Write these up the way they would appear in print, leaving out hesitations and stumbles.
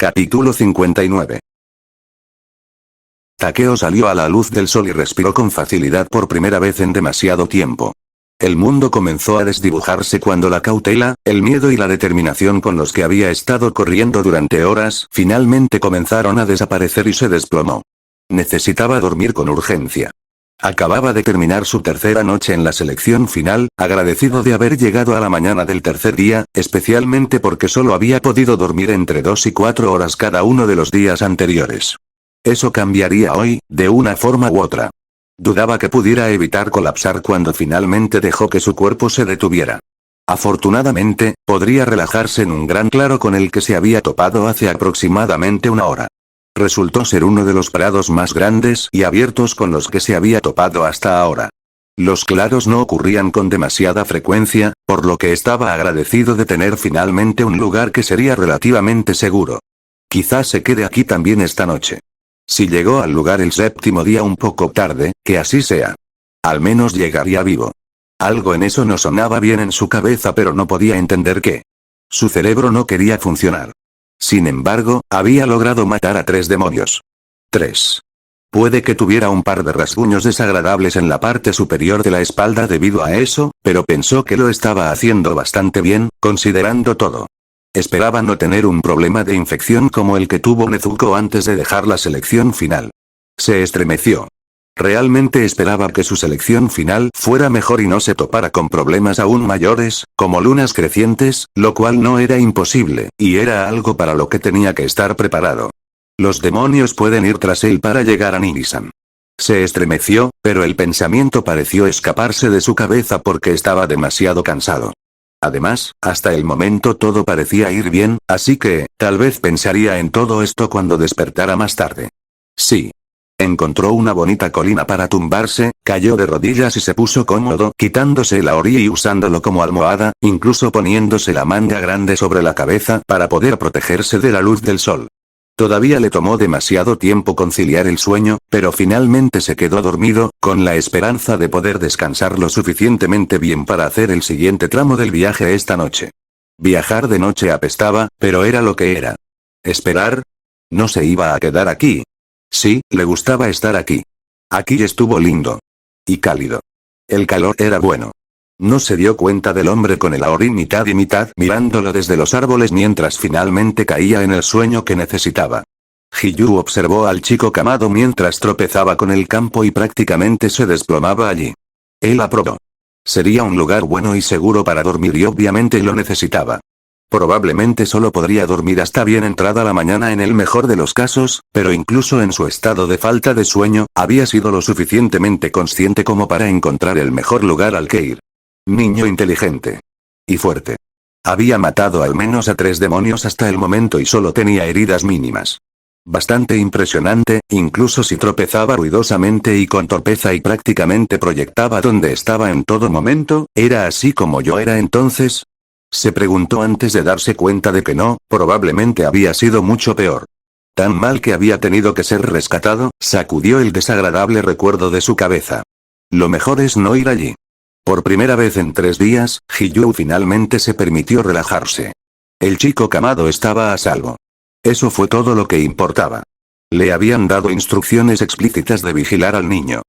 Capítulo 59. Takeo salió a la luz del sol y respiró con facilidad por primera vez en demasiado tiempo. El mundo comenzó a desdibujarse cuando la cautela, el miedo y la determinación con los que había estado corriendo durante horas finalmente comenzaron a desaparecer y se desplomó. Necesitaba dormir con urgencia. Acababa de terminar su tercera noche en la selección final, agradecido de haber llegado a la mañana del tercer día, especialmente porque solo había podido dormir entre 2 y 4 horas cada uno de los días anteriores. Eso cambiaría hoy, de una forma u otra. Dudaba que pudiera evitar colapsar cuando finalmente dejó que su cuerpo se detuviera. Afortunadamente, podría relajarse en un gran claro con el que se había topado hace aproximadamente una hora. Resultó ser uno de los prados más grandes y abiertos con los que se había topado hasta ahora. Los claros no ocurrían con demasiada frecuencia, por lo que estaba agradecido de tener finalmente un lugar que sería relativamente seguro. Quizás se quede aquí también esta noche. Si llegó al lugar el séptimo día un poco tarde, que así sea. Al menos llegaría vivo. Algo en eso no sonaba bien en su cabeza, pero no podía entender qué. Su cerebro no quería funcionar. Sin embargo, había logrado matar a 3 demonios. 3. Puede que tuviera un par de rasguños desagradables en la parte superior de la espalda debido a eso, pero pensó que lo estaba haciendo bastante bien, considerando todo. Esperaba no tener un problema de infección como el que tuvo Nezuko antes de dejar la selección final. Se estremeció. Realmente esperaba que su selección final fuera mejor y no se topara con problemas aún mayores, como lunas crecientes, lo cual no era imposible, y era algo para lo que tenía que estar preparado. Los demonios pueden ir tras él para llegar a Ninisan. Se estremeció, pero el pensamiento pareció escaparse de su cabeza porque estaba demasiado cansado. Además, hasta el momento todo parecía ir bien, así que, tal vez pensaría en todo esto cuando despertara más tarde. Sí. Encontró una bonita colina para tumbarse, cayó de rodillas y se puso cómodo, quitándose la ori y usándolo como almohada, incluso poniéndose la manga grande sobre la cabeza para poder protegerse de la luz del sol. Todavía le tomó demasiado tiempo conciliar el sueño, pero finalmente se quedó dormido, con la esperanza de poder descansar lo suficientemente bien para hacer el siguiente tramo del viaje esta noche. Viajar de noche apestaba, pero era lo que era. ¿Esperar? No se iba a quedar aquí. Sí, le gustaba estar aquí. Aquí estuvo lindo. Y cálido. El calor era bueno. No se dio cuenta del hombre con el aori mitad y mitad mirándolo desde los árboles mientras finalmente caía en el sueño que necesitaba. Hiyu observó al chico Kamado mientras tropezaba con el campo y prácticamente se desplomaba allí. Él aprobó. Sería un lugar bueno y seguro para dormir y obviamente lo necesitaba. Probablemente solo podría dormir hasta bien entrada la mañana en el mejor de los casos, pero incluso en su estado de falta de sueño, había sido lo suficientemente consciente como para encontrar el mejor lugar al que ir. Niño inteligente. Y fuerte. Había matado al menos a 3 demonios hasta el momento y solo tenía heridas mínimas. Bastante impresionante, incluso si tropezaba ruidosamente y con torpeza y prácticamente proyectaba donde estaba en todo momento, ¿era así como yo era entonces? Se preguntó antes de darse cuenta de que no, probablemente había sido mucho peor. Tan mal que había tenido que ser rescatado, sacudió el desagradable recuerdo de su cabeza. Lo mejor es no ir allí. Por primera vez en 3 días, Hiyu finalmente se permitió relajarse. El chico Kamado estaba a salvo. Eso fue todo lo que importaba. Le habían dado instrucciones explícitas de vigilar al niño.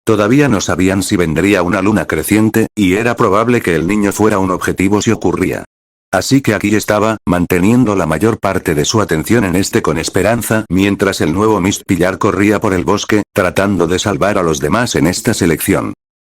Todavía no sabían si vendría una luna creciente, y era probable que el niño fuera un objetivo si ocurría. Así que aquí estaba, manteniendo la mayor parte de su atención en este con esperanza, mientras el nuevo Mistpillar corría por el bosque, tratando de salvar a los demás en esta selección.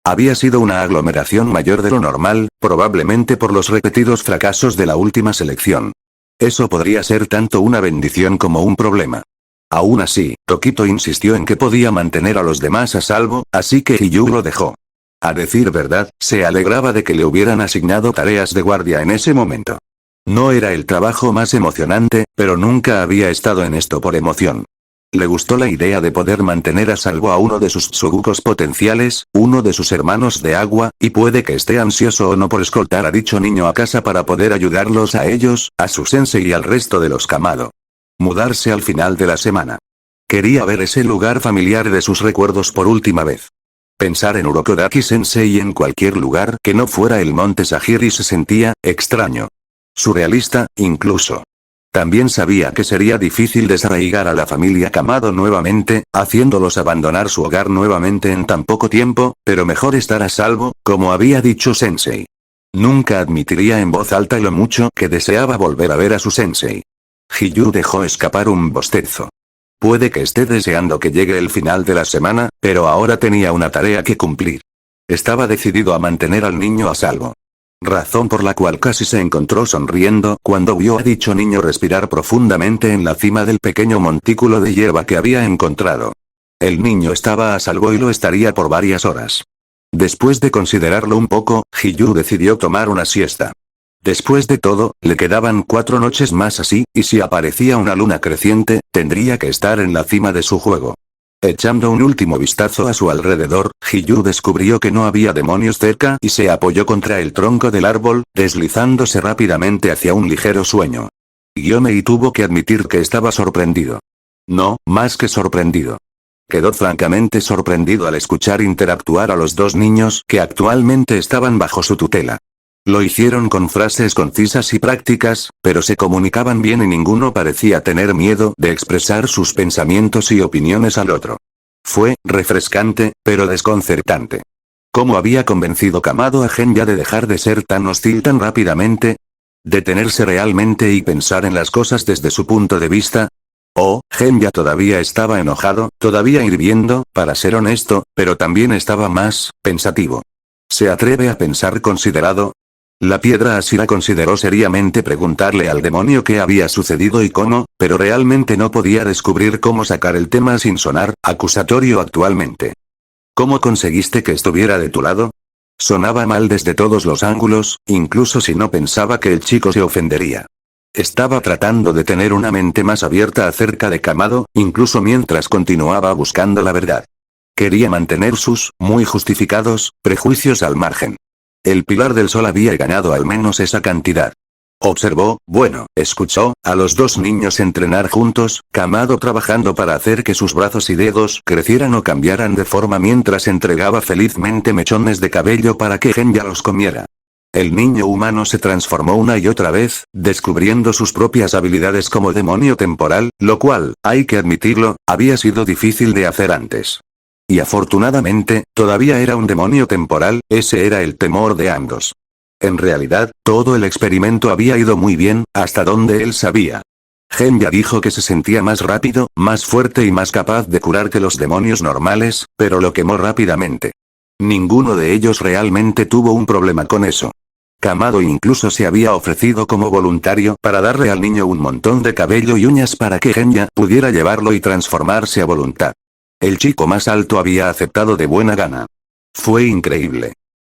Había sido una aglomeración mayor de lo normal, probablemente por los repetidos fracasos de la última selección. Eso podría ser tanto una bendición como un problema. Aún así, Tokito insistió en que podía mantener a los demás a salvo, así que Hiyu lo dejó. A decir verdad, se alegraba de que le hubieran asignado tareas de guardia en ese momento. No era el trabajo más emocionante, pero nunca había estado en esto por emoción. Le gustó la idea de poder mantener a salvo a uno de sus Tsugukos potenciales, uno de sus hermanos de agua, y puede que esté ansioso o no por escoltar a dicho niño a casa para poder ayudarlos a ellos, a su sensei y al resto de los Kamado. Mudarse al final de la semana. Quería ver ese lugar familiar de sus recuerdos por última vez. Pensar en Urokodaki Sensei en cualquier lugar que no fuera el monte Sagiri se sentía extraño. Surrealista, incluso. También sabía que sería difícil desarraigar a la familia Kamado nuevamente, haciéndolos abandonar su hogar nuevamente en tan poco tiempo, pero mejor estar a salvo, como había dicho Sensei. Nunca admitiría en voz alta lo mucho que deseaba volver a ver a su sensei. Hiyuu dejó escapar un bostezo. Puede que esté deseando que llegue el final de la semana, pero ahora tenía una tarea que cumplir. Estaba decidido a mantener al niño a salvo. Razón por la cual casi se encontró sonriendo cuando vio a dicho niño respirar profundamente en la cima del pequeño montículo de hierba que había encontrado. El niño estaba a salvo y lo estaría por varias horas. Después de considerarlo un poco, Hiyuu decidió tomar una siesta. Después de todo, le quedaban 4 noches más así, y si aparecía una luna creciente, tendría que estar en la cima de su juego. Echando un último vistazo a su alrededor, Hiyuu descubrió que no había demonios cerca y se apoyó contra el tronco del árbol, deslizándose rápidamente hacia un ligero sueño. Gyomei tuvo que admitir que estaba sorprendido. No, más que sorprendido. Quedó francamente sorprendido al escuchar interactuar a los dos niños que actualmente estaban bajo su tutela. Lo hicieron con frases concisas y prácticas, pero se comunicaban bien y ninguno parecía tener miedo de expresar sus pensamientos y opiniones al otro. Fue refrescante, pero desconcertante. ¿Cómo había convencido Kamado a Genya de dejar de ser tan hostil tan rápidamente? ¿Detenerse realmente y pensar en las cosas desde su punto de vista? Oh, Genya todavía estaba enojado, todavía hirviendo, para ser honesto, pero también estaba más pensativo. ¿Se atreve a pensar considerado? La piedra Asira consideró seriamente preguntarle al demonio qué había sucedido y cómo, pero realmente no podía descubrir cómo sacar el tema sin sonar acusatorio actualmente. ¿Cómo conseguiste que estuviera de tu lado? Sonaba mal desde todos los ángulos, incluso si no pensaba que el chico se ofendería. Estaba tratando de tener una mente más abierta acerca de Kamado, incluso mientras continuaba buscando la verdad. Quería mantener sus, muy justificados, prejuicios al margen. El pilar del sol había ganado al menos esa cantidad. Observó, escuchó, a los dos niños entrenar juntos, Kamado trabajando para hacer que sus brazos y dedos crecieran o cambiaran de forma mientras entregaba felizmente mechones de cabello para que Genya los comiera. El niño humano se transformó una y otra vez, descubriendo sus propias habilidades como demonio temporal, lo cual, hay que admitirlo, había sido difícil de hacer antes. Y afortunadamente, todavía era un demonio temporal, ese era el temor de ambos. En realidad, todo el experimento había ido muy bien, hasta donde él sabía. Genya dijo que se sentía más rápido, más fuerte y más capaz de curar que los demonios normales, pero lo quemó rápidamente. Ninguno de ellos realmente tuvo un problema con eso. Kamado incluso se había ofrecido como voluntario para darle al niño un montón de cabello y uñas para que Genya pudiera llevarlo y transformarse a voluntad. El chico más alto había aceptado de buena gana. Fue increíble.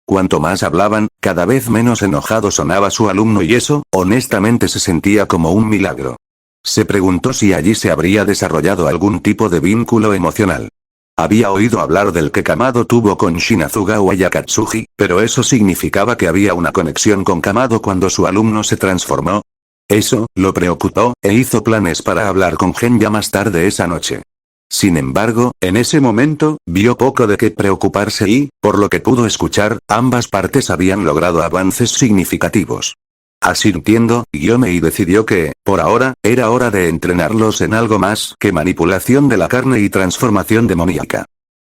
Cuanto más hablaban, cada vez menos enojado sonaba su alumno y eso, honestamente se sentía como un milagro. Se preguntó si allí se habría desarrollado algún tipo de vínculo emocional. Había oído hablar del que Kamado tuvo con Shinazugawa y Akatsuki, pero eso significaba que había una conexión con Kamado cuando su alumno se transformó. Eso, lo preocupó, e hizo planes para hablar con Genya más tarde esa noche. Sin embargo, en ese momento, vio poco de qué preocuparse y, por lo que pudo escuchar, ambas partes habían logrado avances significativos. Asintiendo, Gyomei decidió que, por ahora, era hora de entrenarlos en algo más que manipulación de la carne y transformación demoníaca.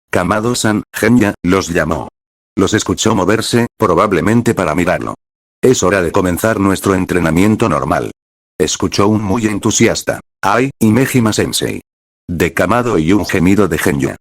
Kamado-san, Genya, los llamó. Los escuchó moverse, probablemente para mirarlo. Es hora de comenzar nuestro entrenamiento normal. Escuchó un muy entusiasta. ¡Ay, Himejima Sensei! De Kamado y un gemido de Genya.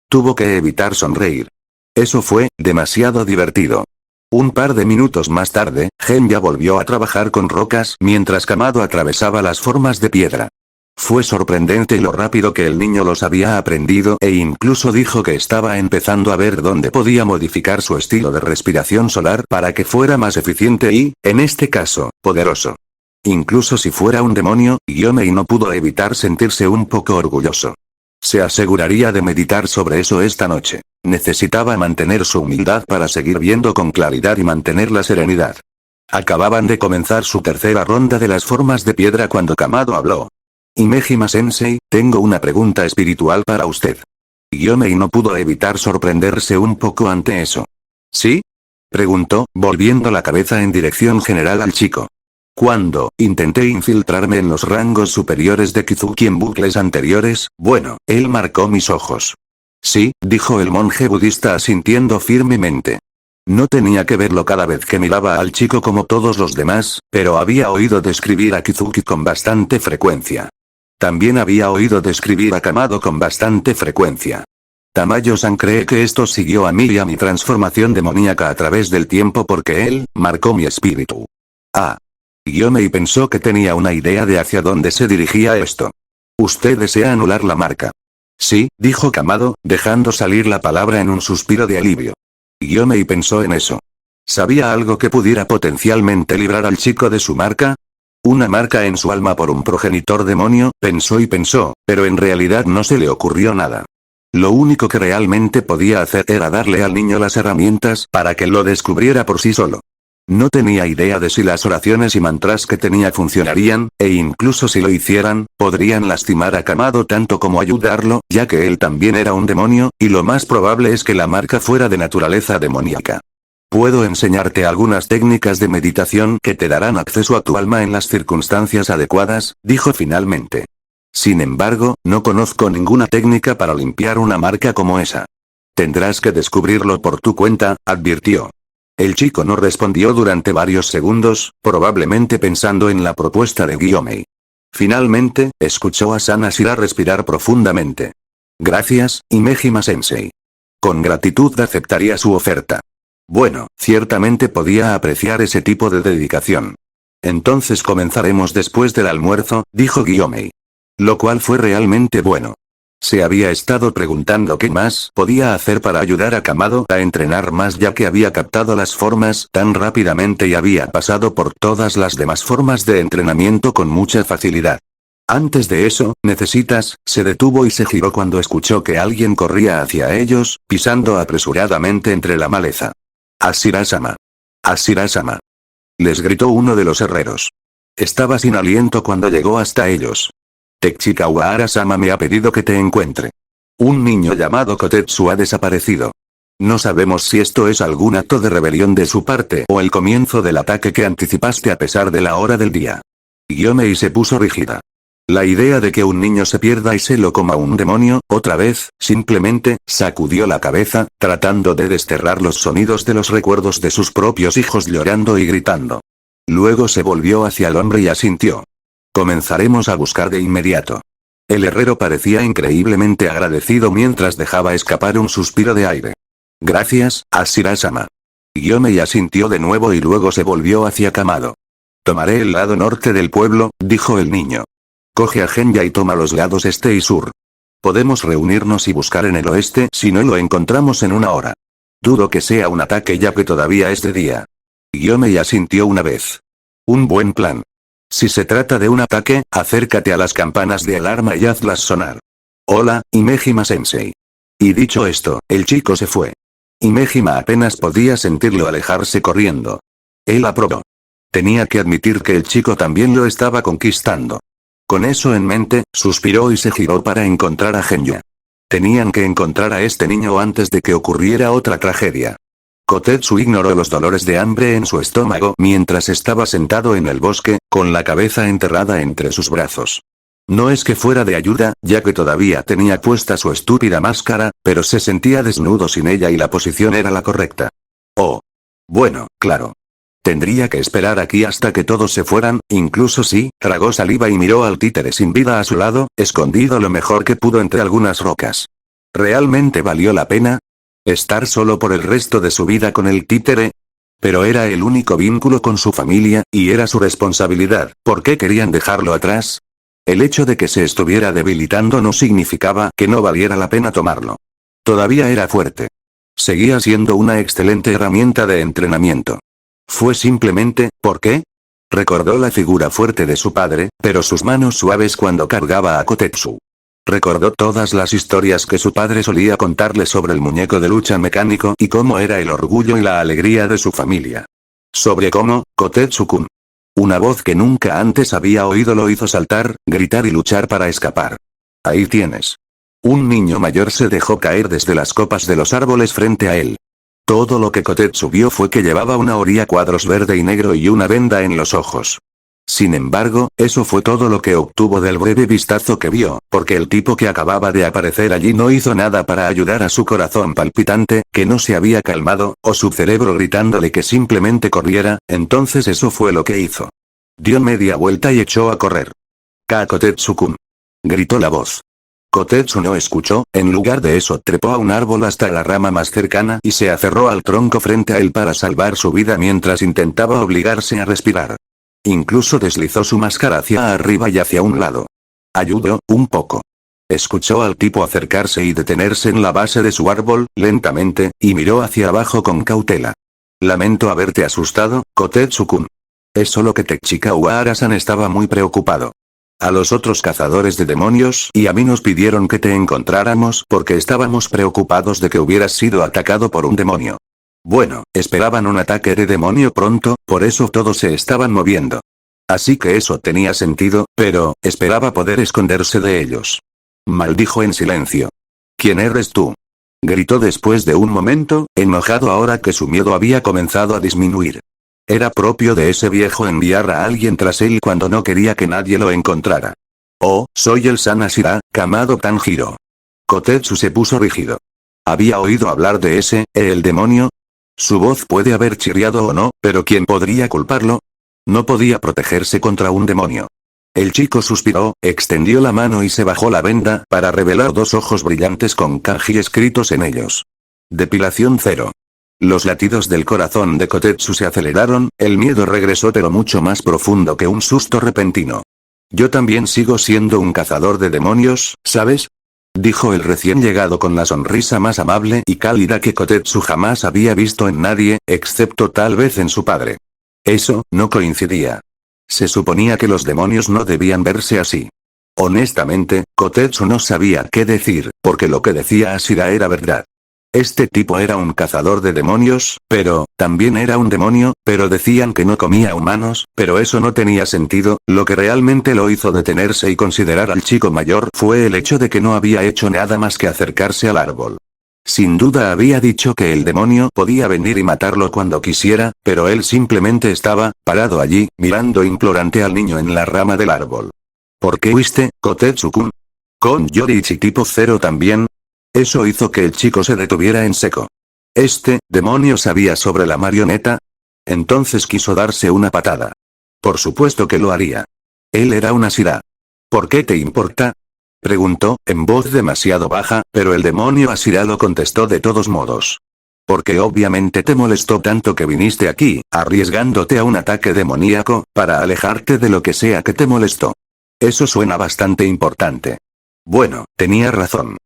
Tuvo que evitar sonreír. Eso fue demasiado divertido. Un par de minutos más tarde, Genya volvió a trabajar con rocas mientras Kamado atravesaba las formas de piedra. Fue sorprendente lo rápido que el niño los había aprendido e incluso dijo que estaba empezando a ver dónde podía modificar su estilo de respiración solar para que fuera más eficiente y, en este caso, poderoso. Incluso si fuera un demonio, Gyomei no pudo evitar sentirse un poco orgulloso. Se aseguraría de meditar sobre eso esta noche. Necesitaba mantener su humildad para seguir viendo con claridad y mantener la serenidad. Acababan de comenzar su tercera ronda de las formas de piedra cuando Kamado habló. Himejima Sensei, tengo una pregunta espiritual para usted. Gyomei no pudo evitar sorprenderse un poco ante eso. ¿Sí? Preguntó, volviendo la cabeza en dirección general al chico. Cuando intenté infiltrarme en los rangos superiores de Kizuki en bucles anteriores, bueno, él marcó mis ojos. Sí, dijo el monje budista asintiendo firmemente. No tenía que verlo cada vez que miraba al chico como todos los demás, pero había oído describir a Kizuki con bastante frecuencia. También había oído describir a Kamado con bastante frecuencia. Tamayo-san cree que esto siguió a mí y a mi transformación demoníaca a través del tiempo porque él, marcó mi espíritu. Ah. Gyomei pensó que tenía una idea de hacia dónde se dirigía esto. ¿Usted desea anular la marca? Sí, dijo Kamado, dejando salir la palabra en un suspiro de alivio. Gyomei pensó en eso. ¿Sabía algo que pudiera potencialmente librar al chico de su marca? Una marca en su alma por un progenitor demonio, pensó y pensó, pero en realidad no se le ocurrió nada. Lo único que realmente podía hacer era darle al niño las herramientas para que lo descubriera por sí solo. No tenía idea de si las oraciones y mantras que tenía funcionarían, e incluso si lo hicieran, podrían lastimar a Kamado tanto como ayudarlo, ya que él también era un demonio, y lo más probable es que la marca fuera de naturaleza demoníaca. Puedo enseñarte algunas técnicas de meditación que te darán acceso a tu alma en las circunstancias adecuadas, dijo finalmente. Sin embargo, no conozco ninguna técnica para limpiar una marca como esa. Tendrás que descubrirlo por tu cuenta, advirtió. El chico no respondió durante varios segundos, probablemente pensando en la propuesta de Gyomei. Finalmente, escuchó a Sanashira respirar profundamente. Gracias, Imejima-sensei. Con gratitud aceptaría su oferta. Bueno, ciertamente podía apreciar ese tipo de dedicación. Entonces comenzaremos después del almuerzo, dijo Gyomei. Lo cual fue realmente bueno. Se había estado preguntando qué más podía hacer para ayudar a Kamado a entrenar más ya que había captado las formas tan rápidamente y había pasado por todas las demás formas de entrenamiento con mucha facilidad. Antes de eso, se detuvo y se giró cuando escuchó que alguien corría hacia ellos, pisando apresuradamente entre la maleza. Ashira-sama. Ashira-sama. Les gritó uno de los herreros. Estaba sin aliento cuando llegó hasta ellos. Tachikawahara-sama me ha pedido que te encuentre. Un niño llamado Kotetsu ha desaparecido. No sabemos si esto es algún acto de rebelión de su parte o el comienzo del ataque que anticipaste a pesar de la hora del día. Gyomei se puso rígida. La idea de que un niño se pierda y se lo coma un demonio, otra vez, simplemente, sacudió la cabeza, tratando de desterrar los sonidos de los recuerdos de sus propios hijos llorando y gritando. Luego se volvió hacia el hombre y asintió. Comenzaremos a buscar de inmediato. El herrero parecía increíblemente agradecido mientras dejaba escapar un suspiro de aire. Gracias, Ashira-sama. Gyomei asintió de nuevo y luego se volvió hacia Kamado. Tomaré el lado norte del pueblo, dijo el niño. Coge a Genya y toma los lados este y sur. Podemos reunirnos y buscar en el oeste si no lo encontramos en una hora. Dudo que sea un ataque ya que todavía es de día. Gyomei asintió una vez. Un buen plan. Si se trata de un ataque, acércate a las campanas de alarma y hazlas sonar. Hola, Imejima-sensei. Y dicho esto, el chico se fue. Imejima apenas podía sentirlo alejarse corriendo. Él aprobó. Tenía que admitir que el chico también lo estaba conquistando. Con eso en mente, suspiró y se giró para encontrar a Genya. Tenían que encontrar a este niño antes de que ocurriera otra tragedia. Kotetsu ignoró los dolores de hambre en su estómago mientras estaba sentado en el bosque, con la cabeza enterrada entre sus brazos. No es que fuera de ayuda, ya que todavía tenía puesta su estúpida máscara, pero se sentía desnudo sin ella y la posición era la correcta. Oh. Bueno, claro. Tendría que esperar aquí hasta que todos se fueran, incluso si, tragó saliva y miró al títere sin vida a su lado, escondido lo mejor que pudo entre algunas rocas. ¿Realmente valió la pena? ¿Estar solo por el resto de su vida con el títere? Pero era el único vínculo con su familia, y era su responsabilidad, ¿por qué querían dejarlo atrás? El hecho de que se estuviera debilitando no significaba que no valiera la pena tomarlo. Todavía era fuerte. Seguía siendo una excelente herramienta de entrenamiento. Fue simplemente, ¿por qué? Recordó la figura fuerte de su padre, pero sus manos suaves cuando cargaba a Kotetsu. Recordó todas las historias que su padre solía contarle sobre el muñeco de lucha mecánico y cómo era el orgullo y la alegría de su familia. Sobre cómo, Kotetsu-kun. Una voz que nunca antes había oído lo hizo saltar, gritar y luchar para escapar. Ahí tienes. Un niño mayor se dejó caer desde las copas de los árboles frente a él. Todo lo que Kotetsu vio fue que llevaba una oria cuadros verde y negro y una venda en los ojos. Sin embargo, eso fue todo lo que obtuvo del breve vistazo que vio, porque el tipo que acababa de aparecer allí no hizo nada para ayudar a su corazón palpitante, que no se había calmado, o su cerebro gritándole que simplemente corriera. Entonces eso fue lo que hizo. Dio media vuelta y echó a correr. Kotetsu-kun. Gritó la voz. Kotetsu no escuchó, en lugar de eso trepó a un árbol hasta la rama más cercana y se aferró al tronco frente a él para salvar su vida mientras intentaba obligarse a respirar. Incluso deslizó su máscara hacia arriba y hacia un lado. Ayudó, un poco. Escuchó al tipo acercarse y detenerse en la base de su árbol, lentamente, y miró hacia abajo con cautela. Lamento haberte asustado, Kotetsu-kun. Es solo que Tachika Uehara-san estaba muy preocupado. A los otros cazadores de demonios y a mí nos pidieron que te encontráramos porque estábamos preocupados de que hubieras sido atacado por un demonio. Bueno, esperaban un ataque de demonio pronto, por eso todos se estaban moviendo. Así que eso tenía sentido, pero, esperaba poder esconderse de ellos. Maldijo en silencio. ¿Quién eres tú? Gritó después de un momento, enojado ahora que su miedo había comenzado a disminuir. Era propio de ese viejo enviar a alguien tras él cuando no quería que nadie lo encontrara. Oh, soy el Sanashira, Kamado Tanjiro. Kotetsu se puso rígido. ¿Había oído hablar de ese, el demonio? Su voz puede haber chirriado o no, pero ¿quién podría culparlo? No podía protegerse contra un demonio. El chico suspiró, extendió la mano y se bajó la venda para revelar dos ojos brillantes con kanji escritos en ellos. Depilación 0. Los latidos del corazón de Kotetsu se aceleraron, el miedo regresó pero mucho más profundo que un susto repentino. Yo también sigo siendo un cazador de demonios, ¿sabes? Dijo el recién llegado con la sonrisa más amable y cálida que Kotetsu jamás había visto en nadie, excepto tal vez en su padre. Eso, no coincidía. Se suponía que los demonios no debían verse así. Honestamente, Kotetsu no sabía qué decir, porque lo que decía Ashira era verdad. Este tipo era un cazador de demonios, pero, también era un demonio, pero decían que no comía humanos, pero eso no tenía sentido. Lo que realmente lo hizo detenerse y considerar al chico mayor fue el hecho de que no había hecho nada más que acercarse al árbol. Sin duda había dicho que el demonio podía venir y matarlo cuando quisiera, pero él simplemente estaba, parado allí, mirando implorante al niño en la rama del árbol. ¿Por qué huiste, Kotetsu-kun? ¿Con Yoriichi tipo 0 también? Eso hizo que el chico se detuviera en seco. ¿Este demonio sabía sobre la marioneta? Entonces quiso darse una patada. Por supuesto que lo haría. Él era una Ashira. ¿Por qué te importa? Preguntó, en voz demasiado baja, pero el demonio Ashira lo contestó de todos modos. Porque obviamente te molestó tanto que viniste aquí, arriesgándote a un ataque demoníaco, para alejarte de lo que sea que te molestó. Eso suena bastante importante. Bueno, tenía razón.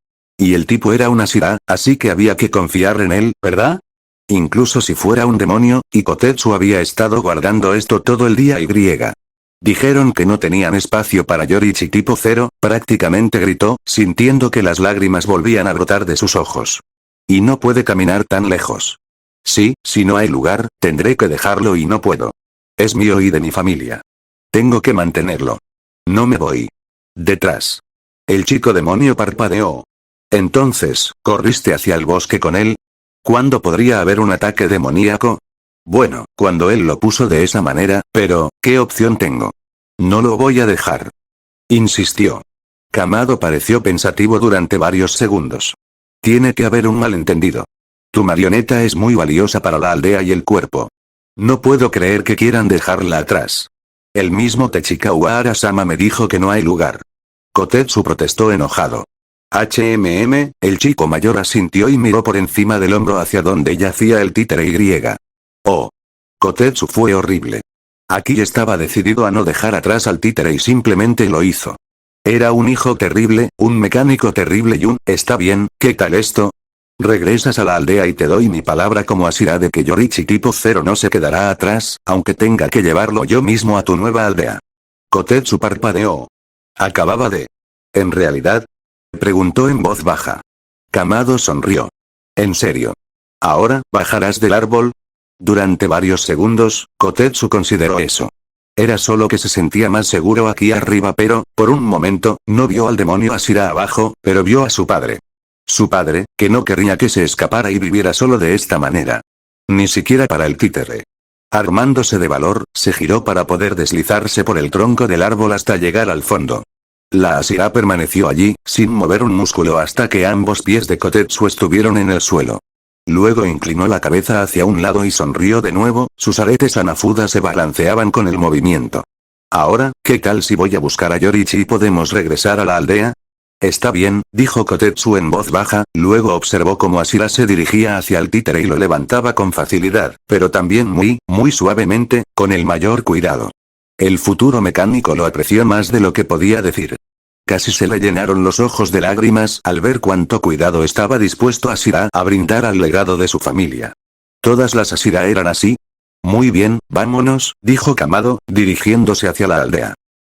Y el tipo era una Ashira, así que había que confiar en él, ¿verdad? Incluso si fuera un demonio, y Kotetsu había estado guardando esto todo el día y griega. Dijeron que no tenían espacio para Yoriichi tipo 0, prácticamente gritó, sintiendo que las lágrimas volvían a brotar de sus ojos. Y no puede caminar tan lejos. Sí, si no hay lugar, tendré que dejarlo y no puedo. Es mío y de mi familia. Tengo que mantenerlo. No me voy. Detrás. El chico demonio parpadeó. Entonces, ¿corriste hacia el bosque con él? ¿Cuándo podría haber un ataque demoníaco? Bueno, cuando él lo puso de esa manera, pero, ¿qué opción tengo? No lo voy a dejar. Insistió. Kamado pareció pensativo durante varios segundos. Tiene que haber un malentendido. Tu marioneta es muy valiosa para la aldea y el cuerpo. No puedo creer que quieran dejarla atrás. El mismo Tachika Uehara-sama me dijo que no hay lugar. Kotetsu protestó enojado. El chico mayor asintió y miró por encima del hombro hacia donde yacía el títere Y. Oh. Kotetsu fue horrible. Aquí estaba decidido a no dejar atrás al títere y simplemente lo hizo. Era un hijo terrible, un mecánico terrible y ¿está bien, qué tal esto? Regresas a la aldea y te doy mi palabra como Ashira de que Yoriichi tipo 0 no se quedará atrás, aunque tenga que llevarlo yo mismo a tu nueva aldea. Kotetsu parpadeó. Acababa de... ¿En realidad? Preguntó en voz baja. Kamado sonrió. ¿En serio? ¿Ahora, bajarás del árbol? Durante varios segundos, Kotetsu consideró eso. Era solo que se sentía más seguro aquí arriba pero, por un momento, no vio al demonio Ashira abajo, pero vio a su padre. Su padre, que no querría que se escapara y viviera solo de esta manera. Ni siquiera para el títere. Armándose de valor, se giró para poder deslizarse por el tronco del árbol hasta llegar al fondo. La Ashira permaneció allí, sin mover un músculo hasta que ambos pies de Kotetsu estuvieron en el suelo. Luego inclinó la cabeza hacia un lado y sonrió de nuevo, sus aretes Hanafuda se balanceaban con el movimiento. Ahora, ¿qué tal si voy a buscar a Yorichi y podemos regresar a la aldea? Está bien, dijo Kotetsu en voz baja, luego observó cómo Ashira se dirigía hacia el títere y lo levantaba con facilidad, pero también muy suavemente, con el mayor cuidado. El futuro mecánico lo apreció más de lo que podía decir. Casi se le llenaron los ojos de lágrimas al ver cuánto cuidado estaba dispuesto Ashira a brindar al legado de su familia. ¿Todas las Ashira eran así? Muy bien, vámonos, dijo Kamado, dirigiéndose hacia la aldea.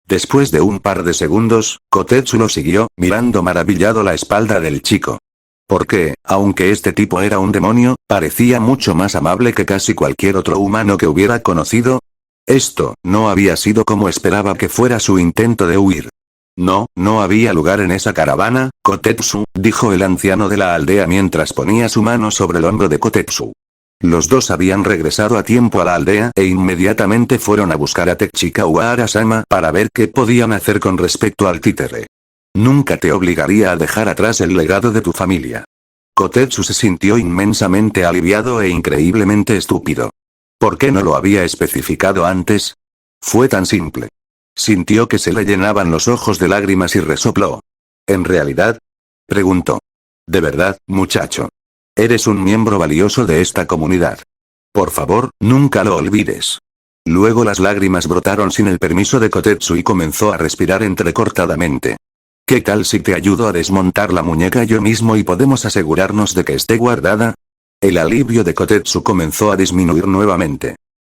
Después de un par de segundos, Kotetsu lo siguió, mirando maravillado la espalda del chico. Porque, aunque este tipo era un demonio, parecía mucho más amable que casi cualquier otro humano que hubiera conocido. Esto, no había sido como esperaba que fuera su intento de huir. No había lugar en esa caravana, Kotetsu, dijo el anciano de la aldea mientras ponía su mano sobre el hombro de Kotetsu. Los dos habían regresado a tiempo a la aldea e inmediatamente fueron a buscar a Tachikawa Arasama para ver qué podían hacer con respecto al títere. Nunca te obligaría a dejar atrás el legado de tu familia. Kotetsu se sintió inmensamente aliviado e increíblemente estúpido. ¿Por qué no lo había especificado antes? Fue tan simple. Sintió que se le llenaban los ojos de lágrimas y resopló. ¿En realidad? Preguntó. ¿De verdad, muchacho? Eres un miembro valioso de esta comunidad. Por favor, nunca lo olvides. Luego las lágrimas brotaron sin el permiso de Kotetsu y comenzó a respirar entrecortadamente. ¿Qué tal si te ayudo a desmontar la muñeca yo mismo y podemos asegurarnos de que esté guardada? El alivio de Kotetsu comenzó a disminuir nuevamente.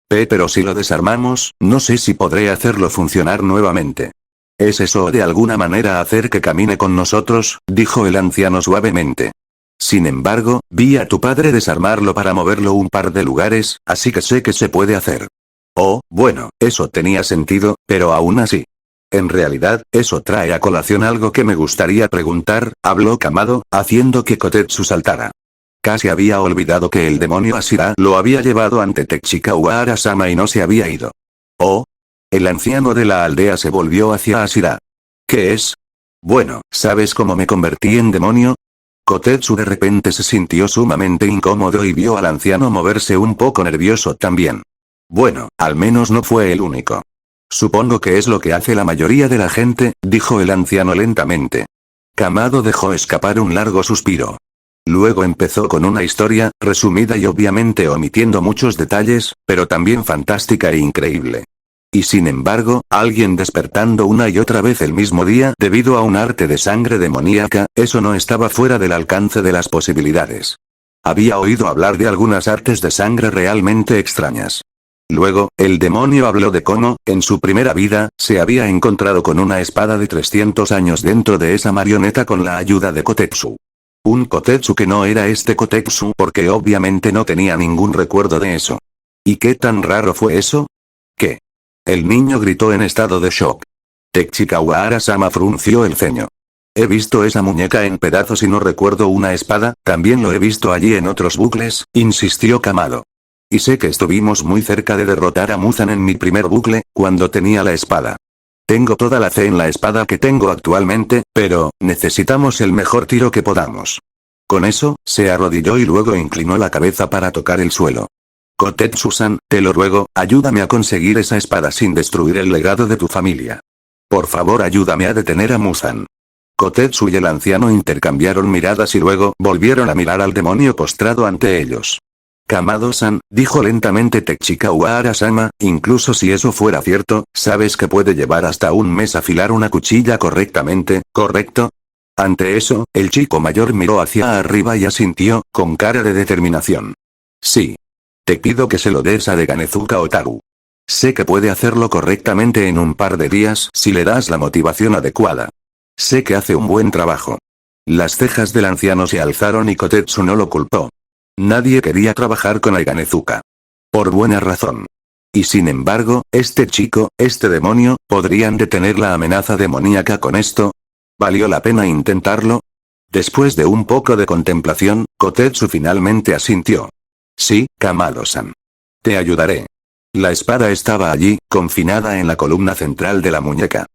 Pero si lo desarmamos, no sé si podré hacerlo funcionar nuevamente. ¿Es eso de alguna manera hacer que camine con nosotros?, dijo el anciano suavemente. Sin embargo, vi a tu padre desarmarlo para moverlo un par de lugares, así que sé que se puede hacer. Oh, bueno, eso tenía sentido, pero aún así. En realidad, eso trae a colación algo que me gustaría preguntar, habló Kamado, haciendo que Kotetsu saltara. Casi había olvidado que el demonio Ashira lo había llevado ante Tachikawa Arasama y no se había ido. Oh. El anciano de la aldea se volvió hacia Ashira. ¿Qué es? Bueno, ¿sabes cómo me convertí en demonio? Kotetsu de repente se sintió sumamente incómodo y vio al anciano moverse un poco nervioso también. Bueno, al menos no fue el único. Supongo que es lo que hace la mayoría de la gente, dijo el anciano lentamente. Kamado dejó escapar un largo suspiro. Luego empezó con una historia, resumida y obviamente omitiendo muchos detalles, pero también fantástica e increíble. Y sin embargo, alguien despertando una y otra vez el mismo día debido a un arte de sangre demoníaca, eso no estaba fuera del alcance de las posibilidades. Había oído hablar de algunas artes de sangre realmente extrañas. Luego, el demonio habló de cómo, en su primera vida, se había encontrado con una espada de 300 años dentro de esa marioneta con la ayuda de Kotetsu. Un Kotetsu que no era este Kotetsu porque obviamente no tenía ningún recuerdo de eso. ¿Y qué tan raro fue eso? ¿Qué? El niño gritó en estado de shock. Tachikawa Arasama frunció el ceño. He visto esa muñeca en pedazos y no recuerdo una espada, también lo he visto allí en otros bucles, insistió Kamado. Y sé que estuvimos muy cerca de derrotar a Muzan en mi primer bucle, cuando tenía la espada. Tengo toda la fe en la espada que tengo actualmente, pero, necesitamos el mejor tiro que podamos. Con eso, se arrodilló y luego inclinó la cabeza para tocar el suelo. Kotetsu-san, te lo ruego, ayúdame a conseguir esa espada sin destruir el legado de tu familia. Por favor, ayúdame a detener a Muzan. Kotetsu y el anciano intercambiaron miradas y luego volvieron a mirar al demonio postrado ante ellos. Kamado-san, dijo lentamente Tachikawa Arasama, incluso si eso fuera cierto, sabes que puede llevar hasta un mes afilar una cuchilla correctamente, ¿correcto? Ante eso, el chico mayor miró hacia arriba y asintió, con cara de determinación. Sí. Te pido que se lo des a Ganezuka Otaru. Sé que puede hacerlo correctamente en un par de días si le das la motivación adecuada. Sé que hace un buen trabajo. Las cejas del anciano se alzaron y Kotetsu no lo culpó. Nadie quería trabajar con Ganezuka. Por buena razón. Y sin embargo, este chico, este demonio, ¿podrían detener la amenaza demoníaca con esto? ¿Valió la pena intentarlo? Después de un poco de contemplación, Kotetsu finalmente asintió. Sí, Kamado-san. Te ayudaré. La espada estaba allí, confinada en la columna central de la muñeca.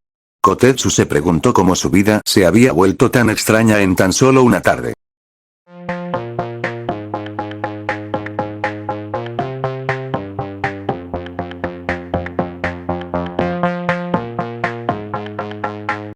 Kotetsu se preguntó cómo su vida se había vuelto tan extraña en tan solo una tarde.